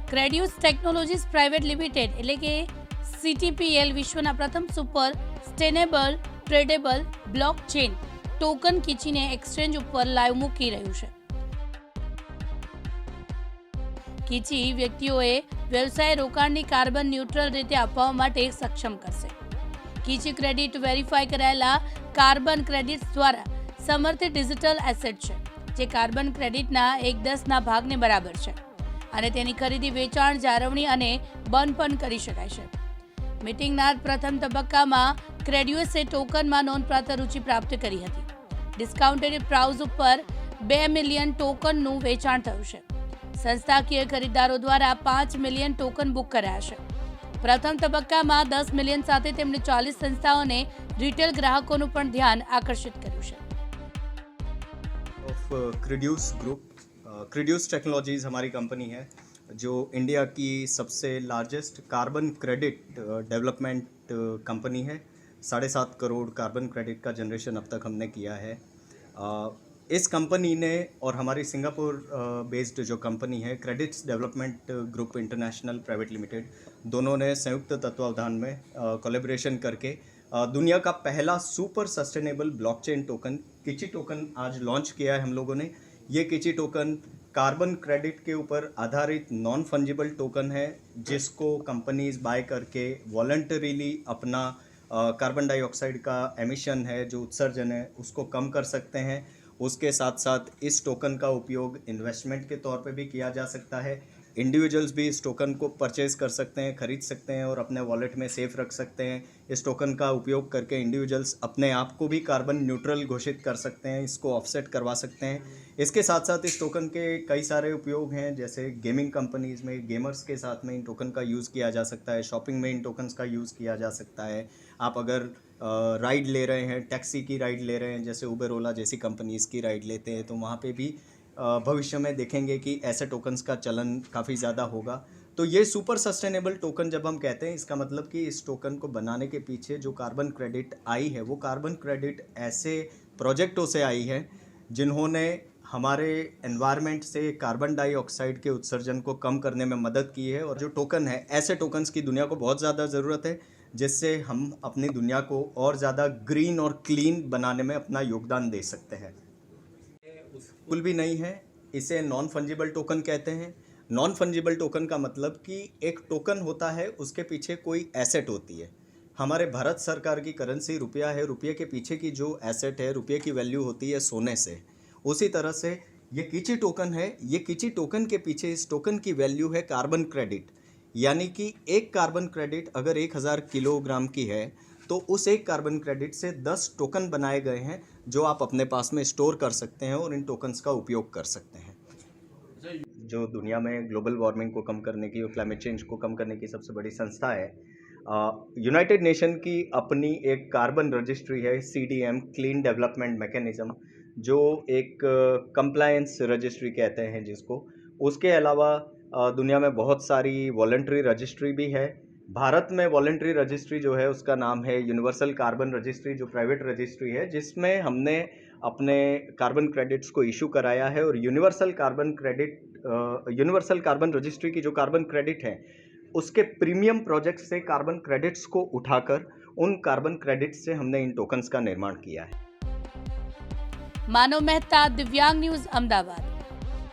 ક્રેડિયુસ technologies private limited એટલે કે CTPL વિશ્વના પ્રથમ super sustainable tradable blockchain token કીચીને એક્સચેન્જ ઉપર લાઈવ મૂકી રહ્યું છે। કીચી વ્યક્તિઓએ વ્યવસાય રોકાણની કાર્બન ન્યુટ્રલ રીતે આપવા માટે સક્ષમ કરશે। કીચી ક્રેડિટ વેરીફાઈ કરાયેલા કાર્બન ક્રેડિટ્સ દ્વારા સમર્થિત ડિજિટલ એસેટ છે જે કાર્બન ક્રેડિટના 1/10 ભાગને બરાબર છે અને તેની ખરીદી વેચાણ જાળવણી અને બર્ન પણ કરી શકાય છે। મીટિંગના પ્રથમ તબક્કામાં ક્રેડિયુસે ટોકનમાં નોંધપાત્ર રુચિ પ્રાપ્ત કરી હતી। ડિસ્કાઉન્ટેડ પ્રાઇસ ઉપર 2 મિલિયન ટોકનનું વેચાણ થયું છે। સંસ્થાકીય ખરીદદારો દ્વારા 5 મિલિયન ટોકન બુક કર્યા છે। પ્રથમ તબક્કામાં 10 મિલિયન સાથે તેમણે 40 સંસ્થાઓને રિટેલ ગ્રાહકોનું પણ ધ્યાન આકર્ષિત કર્યું છે। क्रेड्यूस ग्रुप क्रेड्यूस टेक्नोलॉजीज़ हमारी कंपनी है जो इंडिया की सबसे largest carbon credit development company है। 7.5 करोड़ कार्बन क्रेडिट का जनरेशन अब तक हमने किया है। इस कंपनी ने और हमारी सिंगापुर बेस्ड जो कंपनी है credits development group international private limited, दोनों ने संयुक्त तत्वावधान में कोलैबोरेशन करके दुनिया का पहला super sustainable blockchain token किची token आज लॉन्च किया है हम लोगों ने। ये किची टोकन कार्बन क्रेडिट के ऊपर आधारित नॉन फंजिबल टोकन है जिसको कंपनीज बाय करके वॉलंटरीली अपना कार्बन डाइऑक्साइड का एमिशन है जो उत्सर्जन है उसको कम कर सकते हैं। उसके साथ साथ इस टोकन का उपयोग इन्वेस्टमेंट के तौर पे भी किया जा सकता है। इंडिविजुअल्स भी इस टोकन को परचेज कर सकते हैं, खरीद सकते हैं और अपने वॉलेट में सेफ रख सकते हैं। इस टोकन का उपयोग करके इंडिविजुअल्स अपने आप को भी कार्बन न्यूट्रल घोषित कर सकते हैं, इसको ऑफसेट करवा सकते हैं। इसके साथ साथ इस टोकन के कई सारे उपयोग हैं, जैसे गेमिंग कंपनीज़ में गेमर्स के साथ में इन टोकन का यूज़ किया जा सकता है, शॉपिंग में इन टोकन्स का यूज़ किया जा सकता है। आप अगर राइड ले रहे हैं, टैक्सी की राइड ले रहे हैं, जैसे उबर ओला जैसी कंपनीज़ की राइड लेते हैं, तो वहाँ पे भी भविष्य में देखेंगे कि ऐसे टोकन्स का चलन काफ़ी ज़्यादा होगा। तो ये सुपर सस्टेनेबल टोकन जब हम कहते हैं, इसका मतलब कि इस टोकन को बनाने के पीछे जो कार्बन क्रेडिट आई है वो कार्बन क्रेडिट ऐसे प्रोजेक्टों से आई है जिन्होंने हमारे एनवायरनमेंट से कार्बन डाइऑक्साइड के उत्सर्जन को कम करने में मदद की है। और जो टोकन है, ऐसे टोकन्स की दुनिया को बहुत ज़्यादा ज़रूरत है जिससे हम अपनी दुनिया को और ज़्यादा ग्रीन और क्लीन बनाने में अपना योगदान दे सकते हैं। बिल्कुल भी नहीं है, इसे नॉन फंजिबल टोकन कहते हैं। नॉन फंजिबल टोकन का मतलब कि एक टोकन होता है, उसके पीछे कोई एसेट होती है। हमारे भारत सरकार की करेंसी रुपया है, रुपये के पीछे की जो एसेट है, रुपये की वैल्यू होती है सोने से। उसी तरह से ये किची टोकन है, ये किची टोकन के पीछे इस टोकन की वैल्यू है कार्बन क्रेडिट। यानी कि एक कार्बन क्रेडिट अगर 1000 किलोग्राम की है तो उस एक कार्बन क्रेडिट से 10 टोकन बनाए गए हैं जो आप अपने पास में स्टोर कर सकते हैं और इन टोकन्स का उपयोग कर सकते हैं। जो दुनिया में ग्लोबल वार्मिंग को कम करने की और क्लाइमेट चेंज को कम करने की सबसे बड़ी संस्था है, यूनाइटेड नेशन की अपनी एक कार्बन रजिस्ट्री है, CDM क्लीन डेवलपमेंट मैकेनिज्म, जो एक कंप्लायंस रजिस्ट्री कहते हैं जिसको। उसके अलावा दुनिया में बहुत सारी वॉलंटरी रजिस्ट्री भी है। भारत में वॉलंटरी रजिस्ट्री जो है उसका नाम है यूनिवर्सल कार्बन रजिस्ट्री, जो प्राइवेट रजिस्ट्री है जिसमें हमने अपने कार्बन क्रेडिट्स को इशू कराया है। और यूनिवर्सल कार्बन रजिस्ट्री की जो कार्बन क्रेडिट है उसके प्रीमियम प्रोजेक्ट से कार्बन क्रेडिट्स को उठाकर उन कार्बन क्रेडिट्स से हमने इन टोकन्स का निर्माण किया है। मानव मेहता, दिव्यांग न्यूज़, अहमदाबाद।